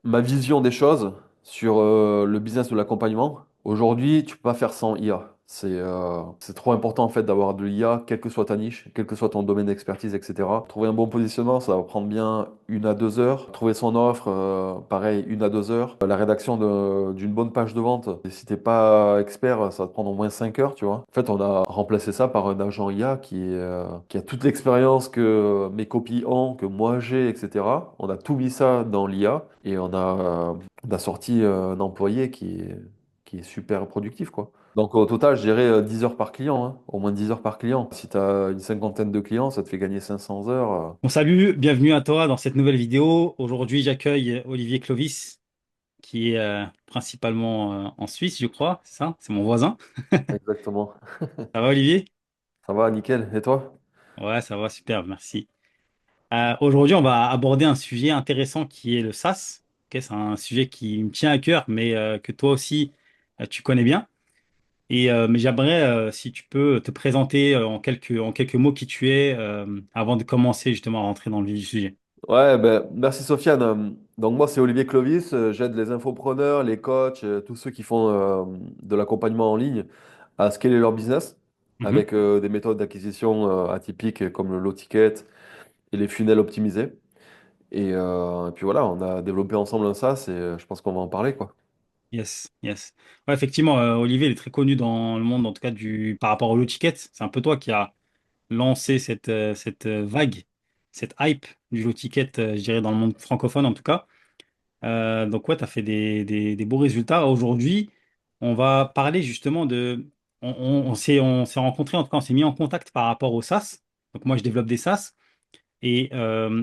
Ma vision des choses sur le business de l'accompagnement. Aujourd'hui, tu peux pas faire sans IA. C'est trop important en fait d'avoir de l'IA, quelle que soit ta niche, quel que soit ton domaine d'expertise, etc. Trouver un bon positionnement, ça va prendre bien 1 à 2 heures. Trouver son offre, pareil, 1 à 2 heures. La rédaction d'une bonne page de vente, et si t'es pas expert, ça va te prendre au moins 5 heures, tu vois. En fait, on a remplacé ça par un agent IA qui a toute l'expérience que mes copies ont, que moi j'ai, etc. On a tout mis ça dans l'IA et on a sorti un employé qui est super productif, quoi. Donc au total, je dirais 10 heures par client, hein. Au moins 10 heures par client. Si tu as une cinquantaine de clients, ça te fait gagner 500 heures. Bon, salut, bienvenue à toi dans cette nouvelle vidéo. Aujourd'hui, j'accueille Olivier Clovis, qui est principalement en Suisse, je crois. C'est ça? C'est mon voisin. Exactement. Ça va, Olivier? Ça va, nickel. Et toi? Ouais, ça va, super, merci. Aujourd'hui, on va aborder un sujet intéressant qui est le SaaS. Ok, c'est un sujet qui me tient à cœur, mais que toi aussi, tu connais bien. Mais j'aimerais, si tu peux, te présenter en quelques mots qui tu es, avant de commencer justement à rentrer dans le vif du sujet. Ouais, ben, merci Sofiane. Donc moi, c'est Olivier Clovis. J'aide les infopreneurs, les coachs, tous ceux qui font de l'accompagnement en ligne à scaler leur business Mhm. avec des méthodes d'acquisition atypiques comme le low ticket et les funnels optimisés. Et puis voilà, on a développé ensemble un SaaS et je pense qu'on va en parler, quoi. Yes, yes. Ouais, effectivement, Olivier, il est très connu dans le monde, en tout cas, par rapport au low ticket. C'est un peu toi qui a lancé cette vague, cette hype du low ticket, je dirais, dans le monde francophone, en tout cas. Donc, ouais, tu as fait des beaux résultats. Aujourd'hui, on va parler justement de. On s'est rencontrés, en tout cas, on s'est mis en contact par rapport au SaaS. Donc, moi, je développe des SaaS. Et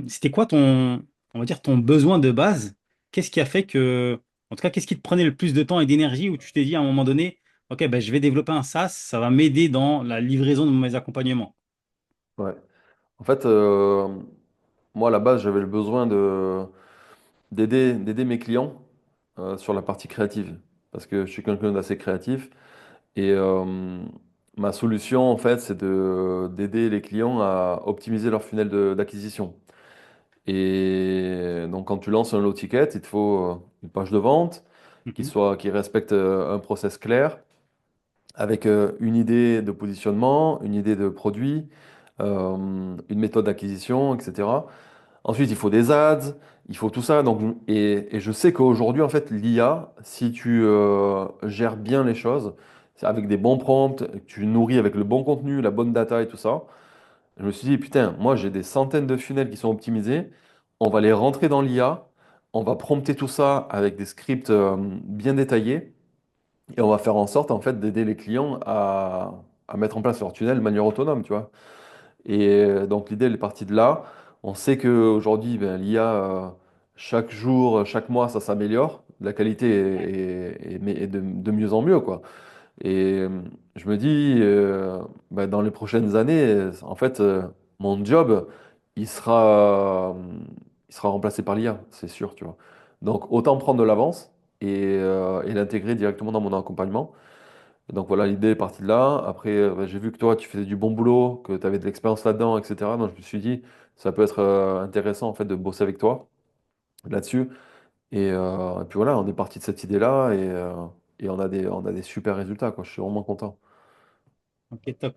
c'était quoi on va dire, ton besoin de base? Qu'est-ce qui a fait que, en tout cas, qu'est-ce qui te prenait le plus de temps et d'énergie où tu t'es dit à un moment donné, OK, ben, je vais développer un SaaS, ça va m'aider dans la livraison de mes accompagnements. Ouais. En fait, moi, à la base, j'avais le besoin d'aider mes clients sur la partie créative. Parce que je suis quelqu'un d'assez créatif. Et ma solution, en fait, c'est d'aider les clients à optimiser leur funnel d'acquisition. Et donc, quand tu lances un low ticket, il te faut une page de vente Mhm. qui respecte un process clair, avec une idée de positionnement, une idée de produit, une méthode d'acquisition, etc. Ensuite, il faut des ads, il faut tout ça. Donc, et je sais qu'aujourd'hui, en fait, l'IA, si tu gères bien les choses, c'est avec des bons prompts, que tu nourris avec le bon contenu, la bonne data et tout ça, je me suis dit, putain, moi j'ai des centaines de funnels qui sont optimisés, on va les rentrer dans l'IA, on va prompter tout ça avec des scripts bien détaillés, et on va faire en sorte, en fait, d'aider les clients à mettre en place leur tunnel de manière autonome, tu vois. Et donc l'idée, elle est partie de là. On sait qu'aujourd'hui, ben, l'IA, chaque jour, chaque mois, ça s'améliore. La qualité est de mieux en mieux, quoi. Et je me dis, ben, dans les prochaines années, en fait, mon job, il sera, euh, il sera remplacé par l'IA, c'est sûr, tu vois. Donc autant prendre de l'avance et l'intégrer directement dans mon accompagnement. Donc voilà, l'idée est partie de là. Après, bah, j'ai vu que toi, tu faisais du bon boulot, que tu avais de l'expérience là-dedans, etc. Donc je me suis dit, ça peut être intéressant en fait de bosser avec toi là-dessus. Et puis voilà, on est parti de cette idée-là et on a des super résultats, quoi. Je suis vraiment content. Ok, top.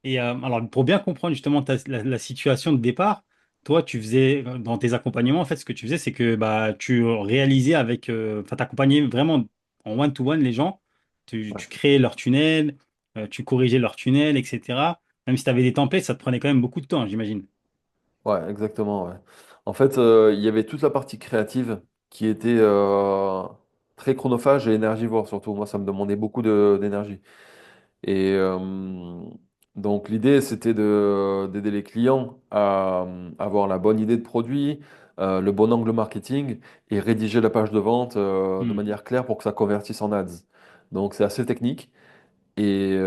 Et alors, pour bien comprendre justement la situation de départ, toi, tu faisais, dans tes accompagnements, en fait, ce que tu faisais, c'est que bah, tu réalisais enfin, t'accompagnais vraiment en one-to-one les gens, tu Ouais, créais leur tunnel, tu corrigeais leur tunnel, etc. Même si tu avais des templates, ça te prenait quand même beaucoup de temps, j'imagine. ouais, exactement. Ouais. En fait, il y avait toute la partie créative qui était très chronophage et énergivore surtout. Moi, ça me demandait beaucoup d'énergie. Et donc l'idée, c'était d'aider les clients à avoir la bonne idée de produit, le bon angle marketing et rédiger la page de vente de Hmm. manière claire pour que ça convertisse en ads. Donc c'est assez technique et,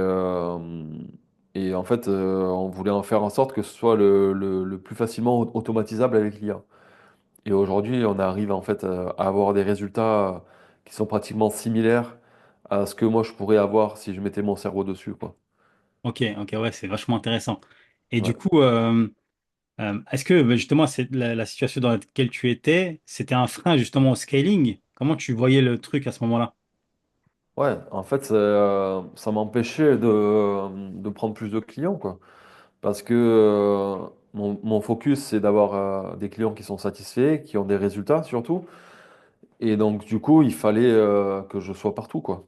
en fait, on voulait en faire en sorte que ce soit le plus facilement automatisable avec l'IA. Et aujourd'hui, on arrive en fait à avoir des résultats qui sont pratiquement similaires à ce que moi je pourrais avoir si je mettais mon cerveau dessus, quoi. Ok, ok, ouais, c'est vachement intéressant. Et du Ouais. coup, Est-ce que bah, justement la situation dans laquelle tu étais, c'était un frein justement au scaling? Comment tu voyais le truc à ce moment-là? Ouais, en fait, ça m'empêchait de prendre plus de clients, quoi. Parce que mon focus, c'est d'avoir des clients qui sont satisfaits, qui ont des résultats surtout. Et donc, du coup, il fallait que je sois partout, quoi.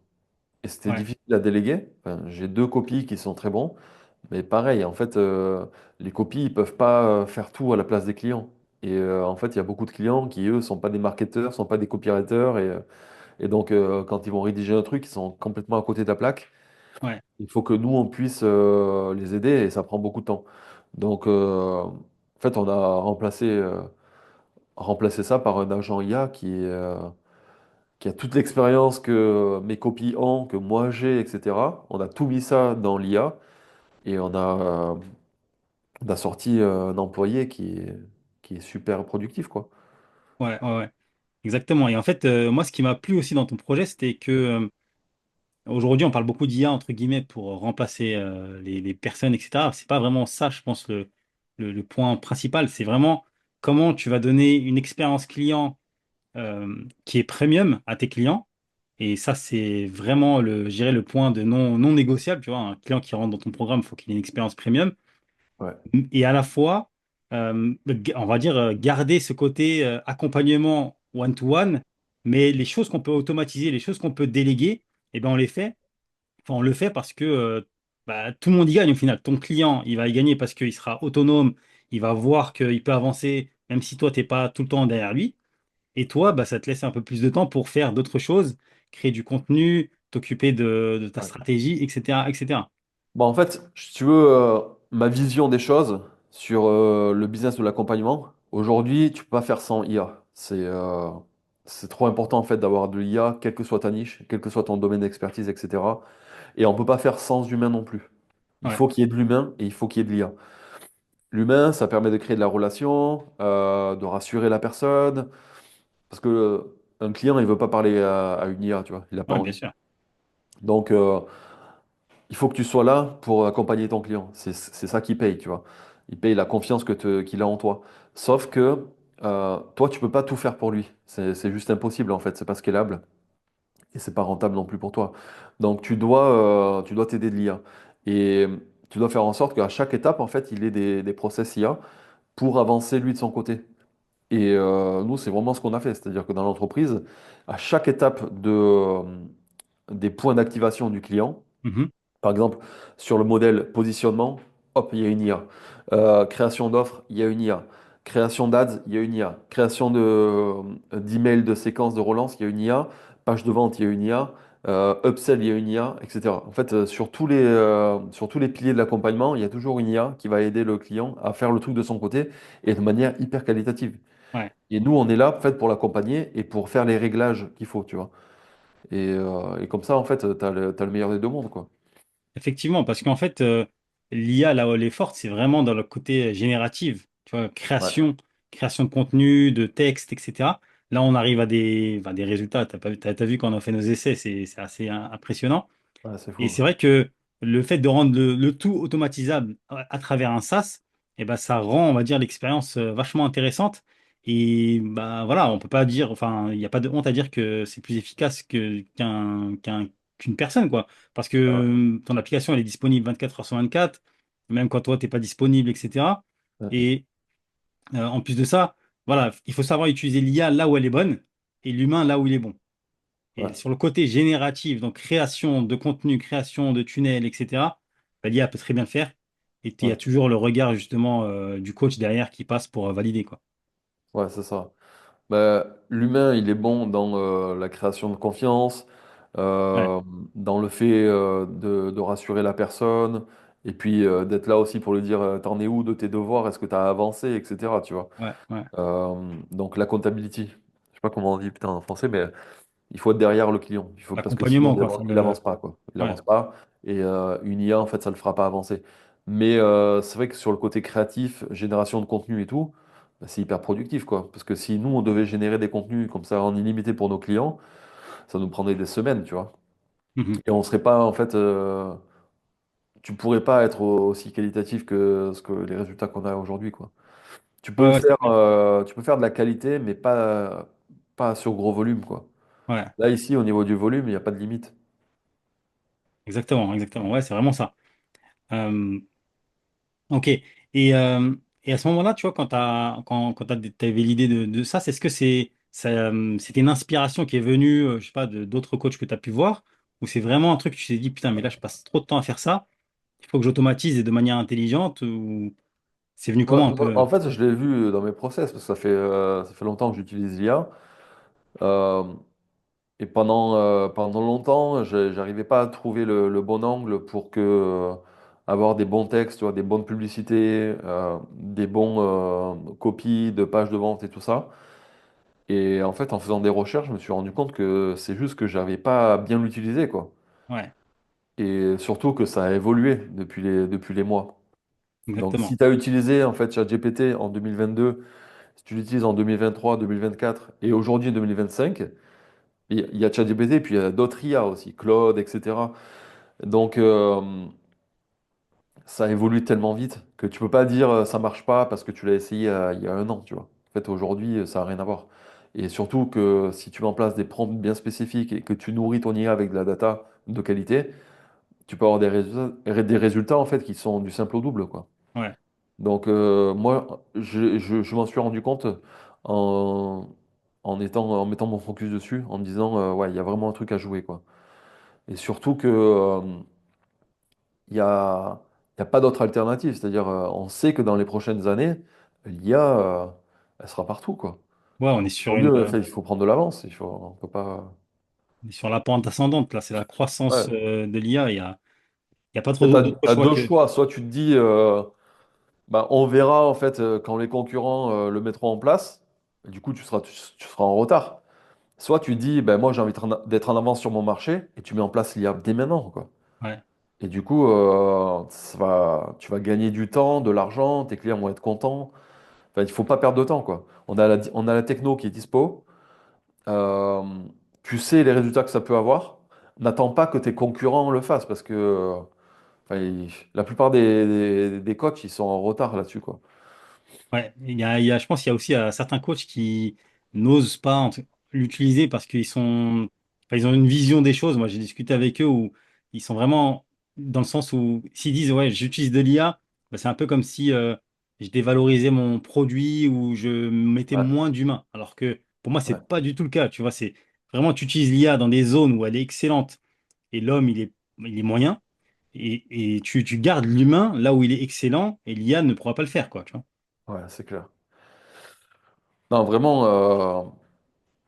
Et c'était Ouais, difficile à déléguer. Enfin, j'ai deux copies qui sont très bons. Mais pareil, en fait, les copies, ils peuvent pas faire tout à la place des clients. Et en fait, il y a beaucoup de clients qui, eux, sont pas des marketeurs, sont pas des copywriters. Et donc, quand ils vont rédiger un truc, ils sont complètement à côté de la plaque. ouais, Il faut que nous, on puisse les aider et ça prend beaucoup de temps. Donc, en fait, on a remplacé ça par un agent IA qui a toute l'expérience que mes copies ont, que moi j'ai, etc. On a tout mis ça dans l'IA et on a sorti un employé qui est super productif, quoi. ouais. Exactement. Et en fait, moi, ce qui m'a plu aussi dans ton projet, c'était que aujourd'hui, on parle beaucoup d'IA, entre guillemets, pour remplacer les personnes, etc. C'est pas vraiment ça, je pense, le point principal. C'est vraiment comment tu vas donner une expérience client qui est premium à tes clients. Et ça, c'est vraiment je dirais, le point de non négociable. Tu vois, un client qui rentre dans ton programme, il faut qu'il ait une expérience premium. Ouais, Et à la fois, on va dire, garder ce côté accompagnement one-to-one, mais les choses qu'on peut automatiser, les choses qu'on peut déléguer, eh ben, on les fait. Enfin, on le fait parce que bah, tout le monde y gagne au final. Ton client, il va y gagner parce qu'il sera autonome, il va voir qu'il peut avancer, même si toi, tu n'es pas tout le temps derrière lui. Et toi, bah, ça te laisse un peu plus de temps pour faire d'autres choses, créer du contenu, t'occuper de ta ouais. stratégie, etc., etc. Bon, en fait, si tu veux, ma vision des choses sur le business de l'accompagnement, aujourd'hui, tu peux pas faire sans IA. C'est trop important, en fait, d'avoir de l'IA, quelle que soit ta niche, quel que soit ton domaine d'expertise, etc. Et on peut pas faire sans humain non plus. Il Ouais. faut qu'il y ait de l'humain et il faut qu'il y ait de l'IA. L'humain, ça permet de créer de la relation, de rassurer la personne, parce que un client, il veut pas parler à une IA, tu vois, il n'a pas Ouais, bien envie. sûr. Donc, il faut que tu sois là pour accompagner ton client. C'est ça qui paye, tu vois. Il paye la confiance qu'il a en toi. Sauf que toi, tu peux pas tout faire pour lui. C'est juste impossible, en fait. C'est pas scalable et c'est pas rentable non plus pour toi. Donc, tu dois t'aider de l'IA. Et tu dois faire en sorte qu'à chaque étape, en fait, il ait des process IA pour avancer lui de son côté. Et nous, c'est vraiment ce qu'on a fait. C'est-à-dire que dans l'entreprise, à chaque étape des points d'activation du client, Mhm. par exemple, sur le modèle positionnement, hop, il y a une IA. Création d'offres, il y a une IA. Création d'ads, il y a une IA. Création d'emails, de séquences de relance, il y a une IA. Page de vente, il y a une IA. Upsell, il y a une IA, etc. En fait, sur tous les piliers de l'accompagnement, il y a toujours une IA qui va aider le client à faire le truc de son côté et de manière hyper qualitative. Ouais. Et nous, on est là, en fait, pour l'accompagner et pour faire les réglages qu'il faut, tu vois. Et comme ça, en fait, t'as le meilleur des deux mondes, quoi. Effectivement, parce qu'en fait, l'IA, là où elle est forte, c'est vraiment dans le côté génératif, tu vois, Ouais, création de contenu, de texte, etc. Là, on arrive à des résultats. T'as vu quand on a fait nos essais, c'est assez impressionnant. ouais, c'est Et fou. c'est vrai que le fait de rendre le tout automatisable à travers un SaaS, eh ben, ça rend, on va dire, l'expérience vachement intéressante. Et bah, voilà, on peut pas dire, enfin, il n'y a pas de honte à dire que c'est plus efficace qu'une personne, quoi. Parce que Ouais, ton application, elle est disponible 24 heures sur 24, même quand toi, t'es pas disponible, etc. ouais, Et en plus de ça, voilà, il faut savoir utiliser l'IA là où elle est bonne et l'humain là où il est bon. Et ouais, sur le côté génératif, donc création de contenu, création de tunnels, etc., bah, l'IA peut très bien le faire. Et il y a ouais, toujours le regard justement du coach derrière qui passe pour valider, quoi. ouais, c'est ça. Bah, l'humain, il est bon dans la création de confiance, Ouais, euh, dans le fait de rassurer la personne, et puis d'être là aussi pour lui dire t'en es où de tes devoirs, est-ce que tu as avancé, etc. Tu vois. ouais. Donc la comptability, je sais pas comment on dit putain en français, mais il faut être derrière le client. Parce que sinon, L'accompagnement, quoi. Enfin, il avance pas, quoi. Il ouais. avance pas. Et une IA, en fait, ça le fera pas avancer. Mais c'est vrai que sur le côté créatif, génération de contenu et tout, bah, c'est hyper productif, quoi. Parce que si nous, on devait générer des contenus comme ça en illimité pour nos clients, ça nous prendrait des semaines, tu vois. Mhm. Et on serait pas, en fait, tu pourrais pas être aussi qualitatif que les résultats qu'on a aujourd'hui, quoi. Ouais, ouais, c'est clair. Tu peux faire de la qualité, mais pas sur gros volume, quoi. Ouais, Là, ici, au niveau du volume, il n'y a pas de limite. exactement, exactement. Ouais, c'est vraiment ça. Euh, ok. Et à ce moment-là, tu vois, quand t'avais l'idée de ça, c'est ce que c'était une inspiration qui est venue, je sais pas, d'autres coachs que tu as pu voir, ou c'est vraiment un truc que tu t'es dit, putain, mais là, je passe trop de temps à faire ça, il faut que j'automatise et de manière intelligente, ou c'est venu comment un peu? En fait, je l'ai vu dans mes process, parce que ça fait longtemps que j'utilise l'IA. Euh, et pendant longtemps, j'arrivais pas à trouver le bon angle pour avoir des bons textes, tu vois, des bonnes publicités, des bons copies de pages de vente et tout ça. Et en fait, en faisant des recherches, je me suis rendu compte que c'est juste que j'avais pas bien l'utilisé, quoi. Ouais, Et surtout que ça a évolué depuis les mois. Donc, si exactement. tu as utilisé en fait ChatGPT en 2022, si tu l'utilises en 2023, 2024 et aujourd'hui 2025, il y a ChatGPT, puis il y a d'autres IA aussi, Claude, etc. Donc, ça évolue tellement vite que tu peux pas dire ça marche pas parce que tu l'as essayé il y a un an, tu vois. En fait, aujourd'hui, ça n'a rien à voir. Et surtout que si tu mets en place des prompts bien spécifiques et que tu nourris ton IA avec de la data de qualité, tu peux avoir des résultats en fait qui sont du simple au double, quoi. Ouais, Donc moi, je m'en suis rendu compte en, en mettant mon focus dessus, en me disant ouais, il y a vraiment un truc à jouer, quoi. Et surtout que il y a pas d'autre alternative, c'est-à-dire on sait que dans les prochaines années, l'IA, elle sera partout, quoi. ouais, Donc il vaut mieux, enfin, il faut prendre de l'avance, on peut pas. on est sur la pente ascendante, là, c'est la croissance Ouais. de l'IA, il y a pas Tu trop as, d'autre choix deux que... choix, soit tu te dis bah, on verra en fait quand les concurrents le mettront en place, et du coup tu seras en retard. Soit tu dis, ben, moi j'ai envie d'être en avance sur mon marché et tu mets en place l'IA dès maintenant, quoi. Ouais, Et du coup, tu vas gagner du temps, de l'argent, tes clients vont être contents. Enfin, il faut pas perdre de temps, quoi. On a la techno qui est dispo. Euh, Tu sais les résultats que ça peut avoir. N'attends pas que tes concurrents le fassent parce que enfin, la plupart des coachs, ils sont en retard là-dessus, quoi. ouais. Je pense qu'il y a aussi certains coachs qui n'osent pas l'utiliser parce ils ont une vision des choses. Moi, j'ai discuté avec eux où ils sont vraiment dans le sens où s'ils disent, ouais, j'utilise de l'IA, bah, c'est un peu comme si je dévalorisais mon produit ou je mettais Ouais, moins d'humain. Alors que pour moi, ouais, c'est pas du tout le cas. Tu vois, c'est vraiment, tu utilises l'IA dans des zones où elle est excellente et l'homme, il est moyen. Et tu gardes l'humain là où il est excellent et l'IA ne pourra pas le faire, quoi, tu vois. ouais, c'est clair. Non, vraiment,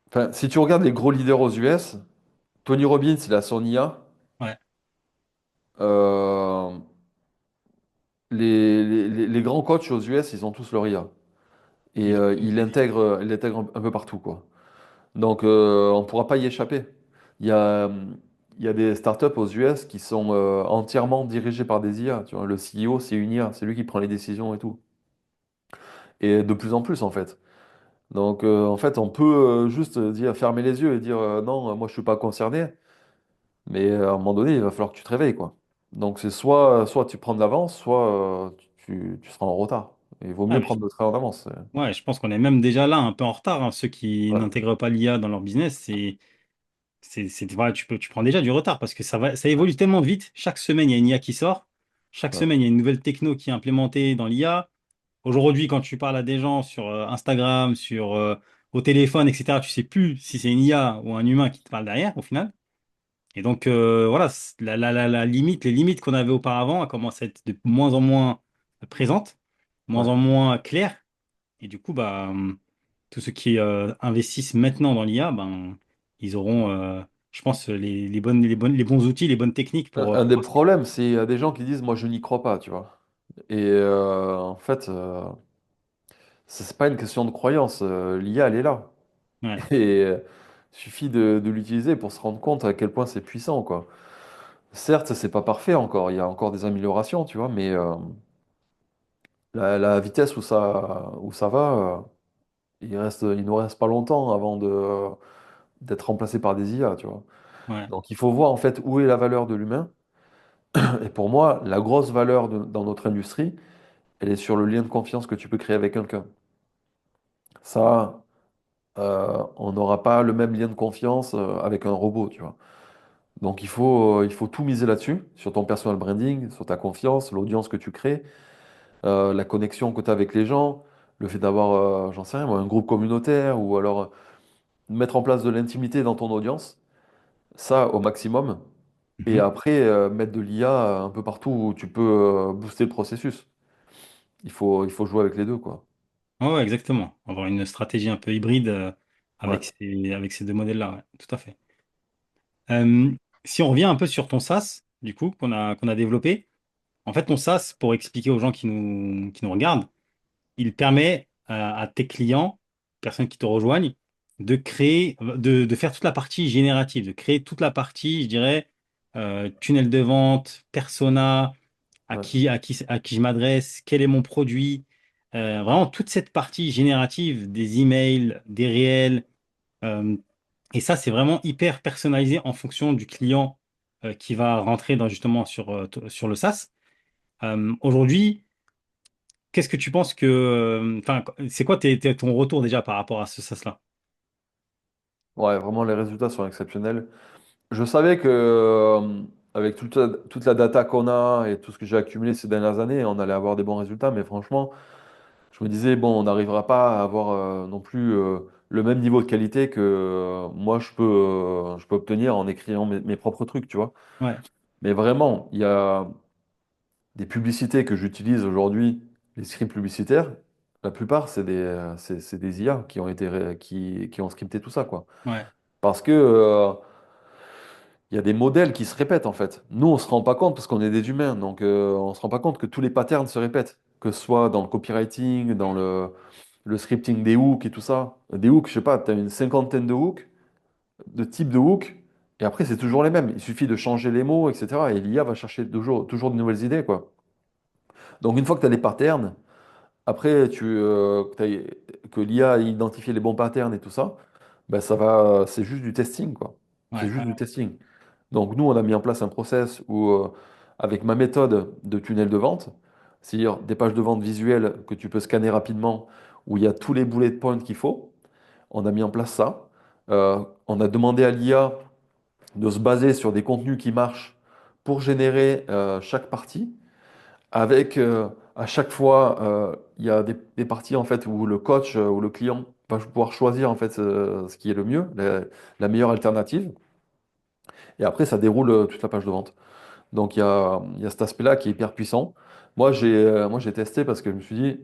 enfin, si tu regardes les gros leaders aux US, Tony Robbins, il a son IA. Ouais, Euh, les grands coachs aux US, ils ont tous leur IA. Et ils l'utilisent. ils l'intègrent un peu partout, quoi. Donc, on ne pourra pas y échapper. Il y a, il y a des startups aux US qui sont entièrement dirigées par des IA. Tu vois, le CEO, c'est une IA. C'est lui qui prend les décisions et tout. Et de plus en plus, en fait. Donc, en fait, on peut juste dire, fermer les yeux et dire non, moi, je suis pas concerné. Mais à un moment donné, il va falloir que tu te réveilles, quoi. Donc, c'est soit tu prends de l'avance, soit tu seras en retard. Et il vaut Ah, mieux mais prendre le train en avance. ouais, je pense qu'on est même déjà là, un peu en retard, hein. Ceux qui Ouais, n'intègrent pas l'IA dans leur business, voilà, tu prends déjà du retard parce que ça évolue tellement vite. Chaque semaine, il y a une IA qui sort. Chaque ouais, semaine, il y a une nouvelle techno qui est implémentée dans l'IA. Aujourd'hui, quand tu parles à des gens sur Instagram, au téléphone, etc., tu sais plus si c'est une IA ou un humain qui te parle derrière, au final. Et donc, voilà, la limite, les limites qu'on avait auparavant commencent à être de moins en moins présentes, moins ouais. en moins claires. Et du coup, bah, tous ceux qui investissent maintenant dans l'IA, ben, ils auront, je pense, les bons outils, les bonnes techniques pour Un des pouvoir s'y- problèmes, c'est des gens qui disent, moi, je n'y crois pas, tu vois. Et en fait, c'est pas une question de croyance. L'IA, elle est là. Ouais, Et il suffit de l'utiliser pour se rendre compte à quel point c'est puissant, quoi. Certes, c'est pas parfait encore. Il y a encore des améliorations, tu vois, mais la vitesse où ça va, il nous reste pas longtemps avant d'être remplacé par des IA, tu vois. ouais, Donc, il faut voir, en fait, où est la valeur de l'humain. Et pour moi, la grosse valeur dans notre industrie, elle est sur le lien de confiance que tu peux créer avec quelqu'un. Ça, on n'aura pas le même lien de confiance avec un robot, tu vois. Donc il faut tout miser là-dessus, sur ton personal branding, sur ta confiance, l'audience que tu crées, la connexion que tu as avec les gens, le fait d'avoir, j'en sais rien, moi, un groupe communautaire ou alors mettre en place de l'intimité dans ton audience, ça au maximum. Et Mhm. après, mettre de l'IA un peu partout où tu peux booster le processus. Il faut jouer avec les deux, quoi. Ouais, ouais, exactement. Avoir une stratégie un peu hybride Ouais. avec ces deux modèles-là, ouais, tout à fait. Euh, Si on revient un peu sur ton SaaS, du coup, qu'on a développé, en fait, ton SaaS, pour expliquer aux gens qui nous regardent, il permet à tes clients, personnes qui te rejoignent, de faire toute la partie générative, de créer toute la partie, je dirais, tunnel de vente, persona, Ouais. à qui je m'adresse, quel est mon produit, vraiment toute cette partie générative des emails, des réels. euh, et ça, c'est vraiment hyper personnalisé en fonction du client qui va rentrer justement sur le SaaS. Aujourd'hui, qu'est-ce que tu penses enfin, c'est quoi ton retour déjà par rapport à ce SaaS-là? Ouais, vraiment, les résultats sont exceptionnels. Je savais que, avec toute la data qu'on a et tout ce que j'ai accumulé ces dernières années, on allait avoir des bons résultats, mais franchement, je me disais, bon, on n'arrivera pas à avoir non plus le même niveau de qualité que moi, je peux obtenir en écrivant mes propres trucs, tu vois. Ouais, Mais vraiment, il y a des publicités que j'utilise aujourd'hui, les scripts publicitaires, la plupart, c'est des IA qui ont qui ont scripté tout ça, quoi. ouais, Parce que, il y a des modèles qui se répètent, en fait. Nous, on se rend pas compte parce qu'on est des humains, donc on se rend pas compte que tous les patterns se répètent, que ce soit dans le copywriting, dans le scripting des hooks et tout ça. Des hooks, je sais pas, tu as une cinquantaine de hooks, de types de hooks, et après, c'est toujours les mêmes. Il suffit de changer les mots, etc. Et l'IA va chercher toujours de nouvelles idées, quoi. Donc, une fois que tu as les patterns, après, que l'IA a identifié les bons patterns et tout ça, ben ça va, c'est juste du testing, quoi. C'est ouais, juste du testing. Donc, nous, on a mis en place un process où, avec ma méthode de tunnel de vente, c'est-à-dire des pages de vente visuelles que tu peux scanner rapidement, où il y a tous les bullet points qu'il faut, on a mis en place ça. On a demandé à l'IA de se baser sur des contenus qui marchent pour générer chaque partie, avec à chaque fois, il y a des parties en fait où le coach ou le client va pouvoir choisir en fait ce qui est le mieux, la meilleure alternative. Et après, ça déroule toute la page de vente. Donc il y a cet aspect-là qui est hyper puissant. Moi, j'ai testé parce que je me suis dit,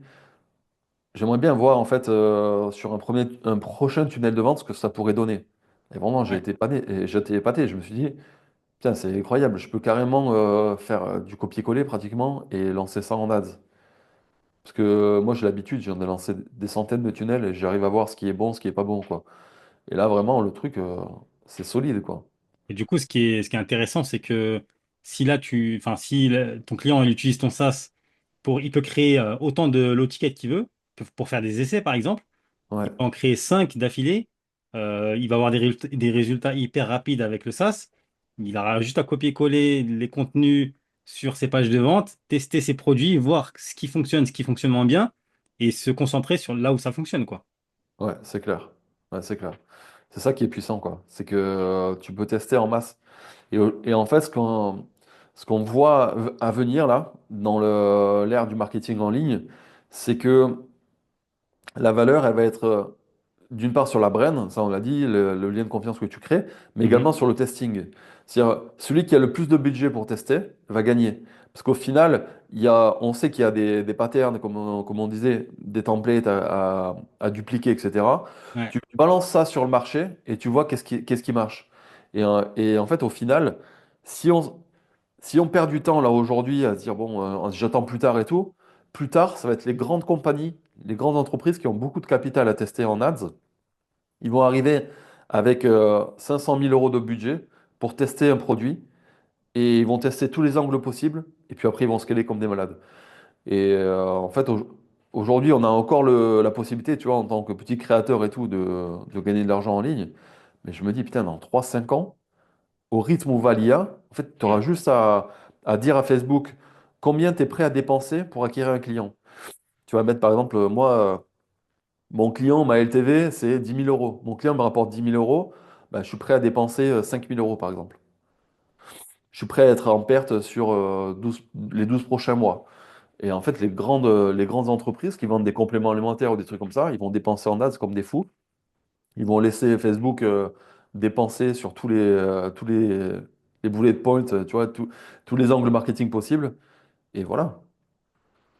j'aimerais bien voir en fait sur un prochain tunnel de vente ce que ça pourrait donner. Et vraiment, ouais. j'ai été épaté. Je me suis dit, tiens, c'est incroyable. Je peux carrément faire du copier-coller pratiquement et lancer ça en ads. Parce que moi, j'ai l'habitude, j'en ai lancé des centaines de tunnels et j'arrive à voir ce qui est bon, ce qui est pas bon, quoi. Et là, vraiment, le truc, c'est solide, quoi. Et du coup, ce qui est intéressant, c'est que si là, enfin, si ton client il utilise ton SaaS il peut créer autant de low ticket qu'il veut, pour faire des essais, par exemple. Ouais, Il peut en créer 5 d'affilée. Il va avoir des résultats hyper rapides avec le SaaS. Il aura juste à copier-coller les contenus sur ses pages de vente, tester ses produits, voir ce qui fonctionne moins bien, et se concentrer sur là où ça fonctionne, quoi. ouais, c'est clair. Ouais, c'est clair. C'est ça qui est puissant, quoi. C'est que tu peux tester en masse. Et en fait, ce qu'on voit à venir, là, dans l'ère du marketing en ligne, c'est que la valeur, elle va être d'une part sur la brain, ça on l'a dit, le lien de confiance que tu crées, mais Mhm. également sur le testing. C'est-à-dire, celui qui a le plus de budget pour tester va gagner. Parce qu'au final, on sait qu'il y a des patterns, comme on disait, des templates à dupliquer, etc. Ouais. Tu balances ça sur le marché et tu vois qu'est-ce qui marche. Et en fait, au final, si on, si on perd du temps là aujourd'hui à se dire, bon, j'attends plus tard et tout, plus tard, ça va être les grandes compagnies, les grandes entreprises qui ont beaucoup de capital à tester en ads. Ils vont arriver avec 500 000 euros de budget pour tester un produit et ils vont tester tous les angles possibles et puis après ils vont scaler comme des malades. Et en fait, aujourd'hui, on a encore la possibilité, tu vois, en tant que petit créateur et tout, de gagner de l'argent en ligne. Mais je me dis, putain, dans 3 5 ans, au rythme où va l'IA, en fait, tu auras juste à dire à Facebook combien tu es prêt à dépenser pour acquérir un client. Tu vas mettre, par exemple, moi, Mon client, ma LTV, c'est 10 000 euros. Mon client me rapporte 10 000 euros, bah, je suis prêt à dépenser 5 000 euros par exemple. Je suis prêt à être en perte sur les 12 prochains mois. Et en fait, les grandes entreprises qui vendent des compléments alimentaires ou des trucs comme ça, ils vont dépenser en ads comme des fous. Ils vont laisser Facebook dépenser sur les bullet points, tu vois, tous les angles marketing possibles. Et voilà.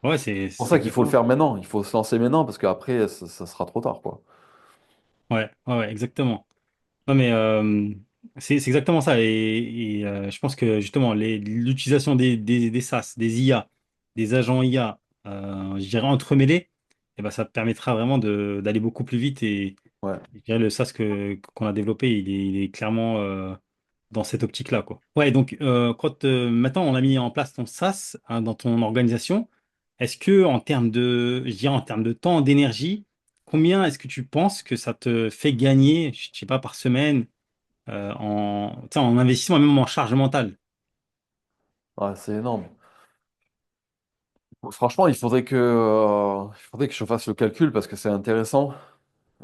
Ouais, C'est pour c'est ça qu'il faut le exactement faire ça. maintenant. Il faut se lancer maintenant parce qu'après, ça sera trop tard, quoi. Ouais, ouais, ouais, exactement. Non, mais c'est exactement ça. Et je pense que justement, l'utilisation des SaaS, des IA, des agents IA, je dirais entremêlés, eh ben, ça te permettra vraiment d'aller beaucoup plus vite. Et Ouais. je dirais le SaaS qu'on a développé, il est clairement dans cette optique-là, quoi. Ouais, donc quand maintenant on a mis en place ton SaaS hein, dans ton organisation, est-ce que en termes je dirais en termes de temps, d'énergie, combien est-ce que tu penses que ça te fait gagner, je sais pas, par semaine? Tu sais, en investissement, même en charge mentale. Ouais, c'est énorme. Franchement, il faudrait que je fasse le calcul parce que c'est intéressant.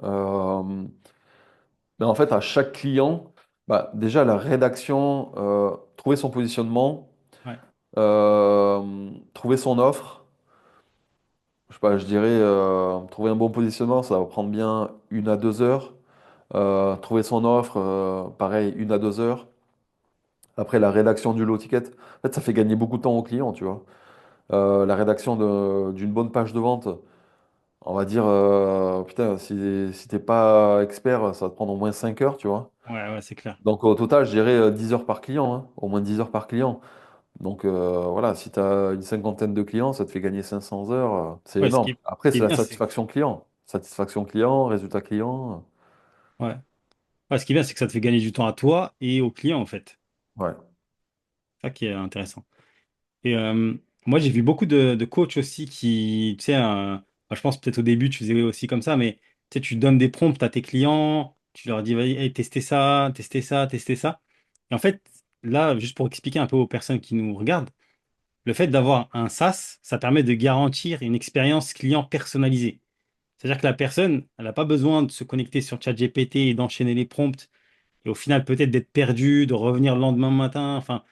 Euh, mais en fait, à chaque client, bah, déjà la rédaction, trouver son positionnement, Ouais, trouver son offre. Je sais pas, je dirais trouver un bon positionnement, ça va prendre bien 1 à 2 heures. Trouver son offre, pareil, 1 à 2 heures. Après, la rédaction du low ticket, en fait, ça fait gagner beaucoup de temps au client, tu vois. La rédaction d'une bonne page de vente, on va dire, putain, si t'es pas expert, ça va te prendre au moins 5 heures, tu vois. ouais, ouais, c'est clair. Donc au total, je dirais 10 heures par client, hein, au moins 10 heures par client. Donc voilà, si tu as une cinquantaine de clients, ça te fait gagner 500 heures, c'est Ouais, énorme. ce Après, qui est c'est la bien, c'est satisfaction client. Satisfaction client, résultat client. ouais. Ouais, ce qui est bien, c'est que ça te fait gagner du temps à toi et au client, en fait. Ouais. C'est ça qui est intéressant. Et moi, j'ai vu beaucoup de coachs aussi qui, tu sais, je pense peut-être au début, tu faisais aussi comme ça, mais tu sais, tu donnes des prompts à tes clients, tu leur dis, vas-y, hey, testez ça, testez ça, testez ça. Et en fait, là, juste pour expliquer un peu aux personnes qui nous regardent, le fait d'avoir un SaaS, ça permet de garantir une expérience client personnalisée. C'est-à-dire que la personne, elle n'a pas besoin de se connecter sur ChatGPT et d'enchaîner les prompts, et au final peut-être d'être perdue, de revenir le lendemain matin. Enfin,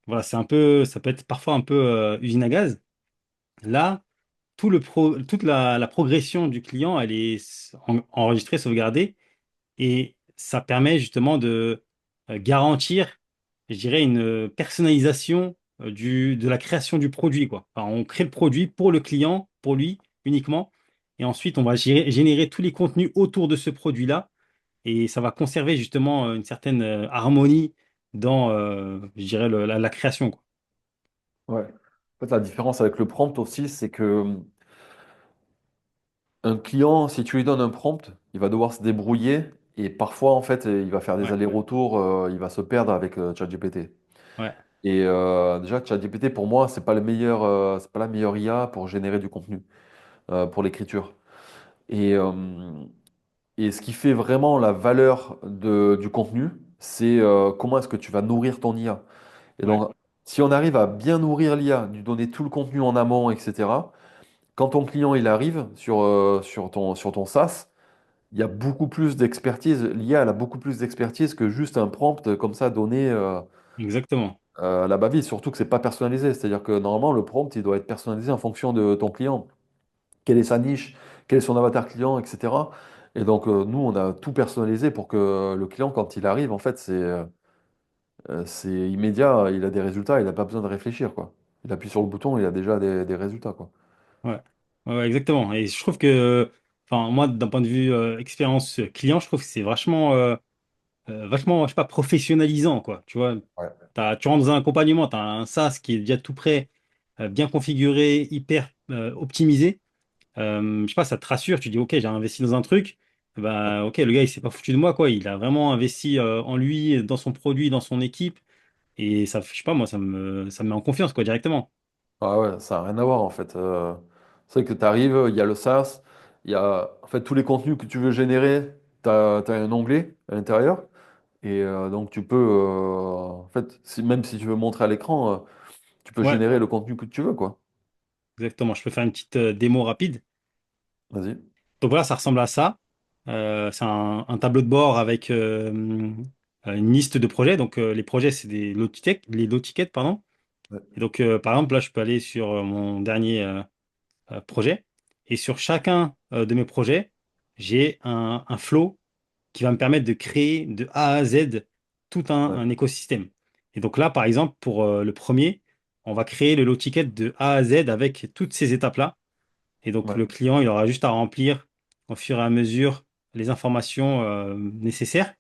voilà, ça peut être parfois un peu usine à gaz. Là, toute la progression du client, elle est enregistrée, sauvegardée, et ça permet justement de garantir, je dirais, une personnalisation de la création du produit, quoi. Enfin, on crée le produit pour le client, pour lui uniquement, et ensuite on va générer tous les contenus autour de ce produit-là, et ça va conserver justement une certaine harmonie dans, je dirais, la création, quoi. Ouais. En fait, la différence avec le prompt aussi, c'est que un client, si tu lui donnes un prompt, il va devoir se débrouiller et parfois, en fait, il va faire des Ouais, allers-retours, il va se perdre avec ChatGPT. ouais, Et déjà, ChatGPT, pour moi, c'est pas la meilleure IA pour générer du contenu, pour l'écriture. Et, euh, et ce qui fait vraiment la valeur du contenu, c'est comment est-ce que tu vas nourrir ton IA. Et ouais, donc, si on arrive à bien nourrir l'IA, lui donner tout le contenu en amont, etc., quand ton client il arrive sur ton SaaS, il y a beaucoup plus d'expertise. L'IA, elle a beaucoup plus d'expertise que juste un prompt comme ça donné exactement. à la va-vite, surtout que c'est pas personnalisé. C'est-à-dire que normalement, le prompt, il doit être personnalisé en fonction de ton client. Quelle est sa niche, quel est son avatar client, etc. Et donc, nous, on a tout personnalisé pour que le client, quand il arrive, en fait, c'est immédiat, il a des résultats, il n'a pas besoin de réfléchir, quoi. Il appuie sur le bouton, il a déjà des résultats, quoi. Ouais. Ouais, ouais, exactement. Et je trouve que, enfin, moi, d'un point de vue expérience client, je trouve que c'est vachement, je sais pas, professionnalisant, quoi. Tu vois, Ouais. tu rentres dans un accompagnement, tu as un SaaS qui est déjà tout prêt, bien configuré, hyper optimisé. Je sais pas, ça te rassure. Tu dis, OK, j'ai investi dans un truc. Bah, OK, le gars, il s'est pas foutu de moi, quoi. Il a vraiment investi en lui, dans son produit, dans son équipe. Et ça, je sais pas, moi, ça me met en confiance, quoi, directement. Ah ouais, ça n'a rien à voir en fait. C'est vrai que tu arrives, il y a le SaaS, il y a en fait tous les contenus que tu veux générer, tu as un onglet à l'intérieur. Et donc tu peux, en fait, même si tu veux montrer à l'écran, tu peux Ouais, générer le contenu que tu veux, quoi. exactement. Je peux faire une petite démo rapide. Vas-y. Donc voilà, ça ressemble à ça. C'est un tableau de bord avec une liste de projets. Donc les projets, c'est les low tickets, pardon. Ouais, Et donc par exemple, là, je peux aller sur mon dernier projet. Et sur chacun de mes projets, j'ai un flow qui va me permettre de créer de A à Z tout ouais, un écosystème. Et donc là, par exemple, pour le premier, on va créer le low ticket de A à Z avec toutes ces étapes-là. Et donc ouais, le client, il aura juste à remplir au fur et à mesure les informations nécessaires.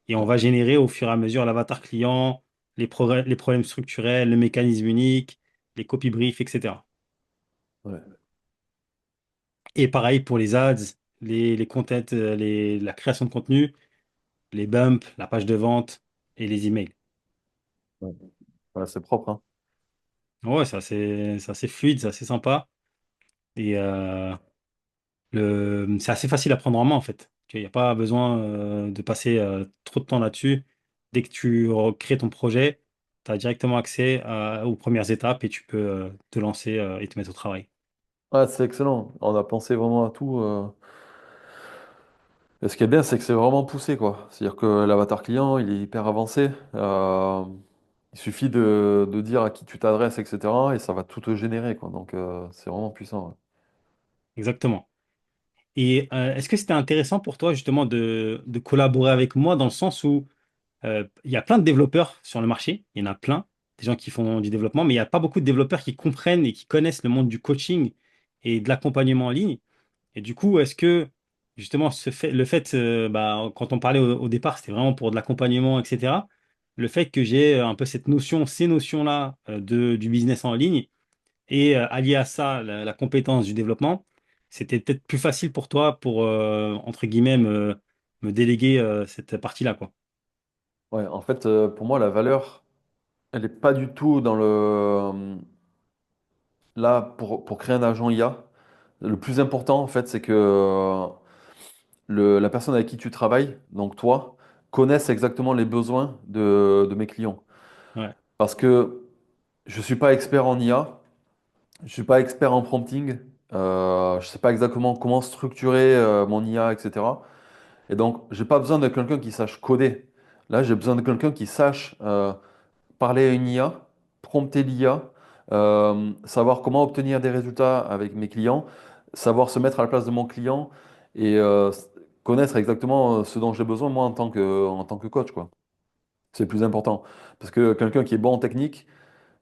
Et on ouais, va générer au fur et à mesure l'avatar client, les problèmes structurels, le mécanisme unique, les copy briefs, etc. ouais. Et pareil pour les ads, les content, la création de contenu, les bumps, la page de vente et les emails. Ouais. Voilà, c'est propre, hein. Ouais, c'est assez fluide, c'est assez sympa. Et c'est assez facile à prendre en main en fait. Il n'y a pas besoin de passer trop de temps là-dessus. Dès que tu crées ton projet, tu as directement accès aux premières étapes et tu peux te lancer et te mettre au travail. Ouais, c'est excellent. On a pensé vraiment à tout. Et ce qui est bien, c'est que c'est vraiment poussé, quoi. C'est-à-dire que l'avatar client, il est hyper avancé. Il suffit de dire à qui tu t'adresses, etc. Et ça va tout te générer, quoi. Donc, c'est vraiment puissant. Ouais. Exactement. Et est-ce que c'était intéressant pour toi justement de collaborer avec moi dans le sens où il y a plein de développeurs sur le marché, il y en a plein, des gens qui font du développement, mais il n'y a pas beaucoup de développeurs qui comprennent et qui connaissent le monde du coaching et de l'accompagnement en ligne. Et du coup, est-ce que justement le fait, bah, quand on parlait au départ, c'était vraiment pour de l'accompagnement, etc. Le fait que j'ai un peu cette notion, ces notions-là du business en ligne et allié à ça, la compétence du développement, c'était peut-être plus facile pour toi pour, entre guillemets, me déléguer cette partie-là, quoi. Ouais, en fait, pour moi, la valeur, elle n'est pas du tout dans là, pour créer un agent IA. Le plus important, en fait, c'est que la personne avec qui tu travailles, donc toi, connaisse exactement les besoins de mes clients. Ouais, Parce que je ne suis pas expert en IA, je ne suis pas expert en prompting, je ne sais pas exactement comment structurer mon IA, etc. Et donc, j'ai pas besoin de quelqu'un qui sache coder. Là, j'ai besoin de quelqu'un qui sache parler à une IA, prompter l'IA, savoir comment obtenir des résultats avec mes clients, savoir se mettre à la place de mon client et connaître exactement ce dont j'ai besoin moi en tant que coach, quoi. C'est le plus important. Parce que quelqu'un qui est bon en technique,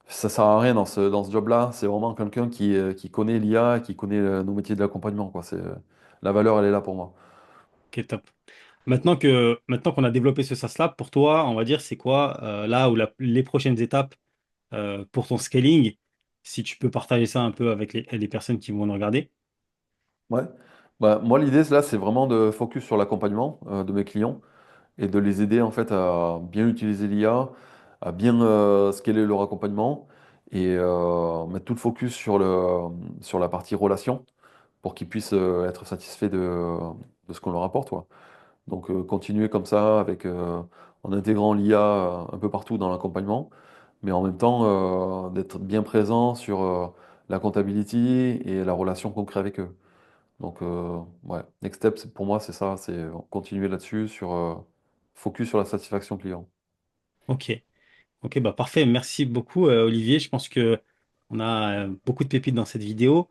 ça sert à rien dans ce job-là. C'est vraiment quelqu'un qui connaît l'IA, qui connaît nos métiers de l'accompagnement, quoi. La valeur, elle est là pour moi. ok, top. Maintenant qu'on a développé ce SaaS-là, pour toi, on va dire, c'est quoi là où les prochaines étapes pour ton scaling, si tu peux partager ça un peu avec les personnes qui vont nous regarder. Ouais. Bah, moi, l'idée, là, c'est vraiment de focus sur l'accompagnement de mes clients et de les aider en fait à bien utiliser l'IA, à bien scaler leur accompagnement et mettre tout le focus sur la partie relation pour qu'ils puissent être satisfaits de ce qu'on leur apporte, quoi. Donc continuer comme ça en intégrant l'IA un peu partout dans l'accompagnement, mais en même temps d'être bien présent sur la comptabilité et la relation qu'on crée avec eux. Donc, ouais, next step, pour moi, c'est ça, c'est continuer là-dessus, focus sur la satisfaction client. Ok, ok, bah parfait. Merci beaucoup, Olivier. Je pense que on a beaucoup de pépites dans cette vidéo.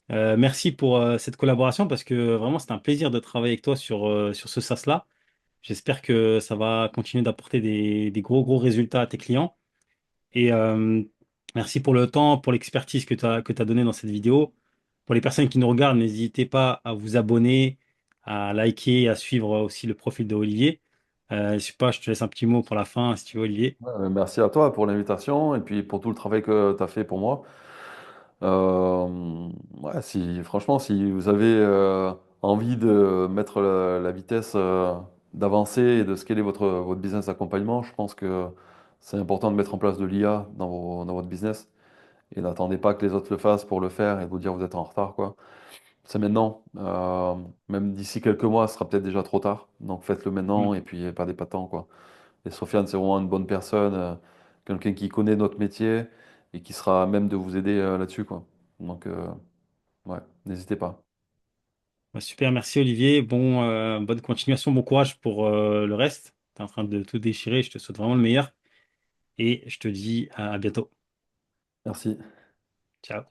Merci pour cette collaboration parce que vraiment, c'était un plaisir de travailler avec toi sur ce SaaS-là. J'espère que ça va continuer d'apporter des gros, gros résultats à tes clients. Et merci pour le temps, pour l'expertise que tu donné dans cette vidéo. Pour les personnes qui nous regardent, n'hésitez pas à vous abonner, à liker, à suivre aussi le profil de Olivier. Je sais pas, je te laisse un petit mot pour la fin, si tu veux, Olivier. Ouais, merci à toi pour l'invitation et puis pour tout le travail que tu as fait pour moi. Ouais, franchement, si vous avez envie de mettre la vitesse d'avancer et de scaler votre business d'accompagnement, je pense que c'est important de mettre en place de l'IA dans votre business et n'attendez pas que les autres le fassent pour le faire et vous dire vous êtes en retard, quoi. C'est maintenant. Même d'ici quelques mois, ce sera peut-être déjà trop tard. Donc faites-le Mm. maintenant et puis perdez pas de temps, quoi. Et Sofiane, c'est vraiment une bonne personne, quelqu'un qui connaît notre métier et qui sera à même de vous aider là-dessus, quoi. Donc, ouais, n'hésitez pas. Bah, super, merci Olivier. Bonne continuation, bon courage pour le reste. Tu es en train de tout déchirer, je te souhaite vraiment le meilleur et je te dis à bientôt. Merci. Ciao.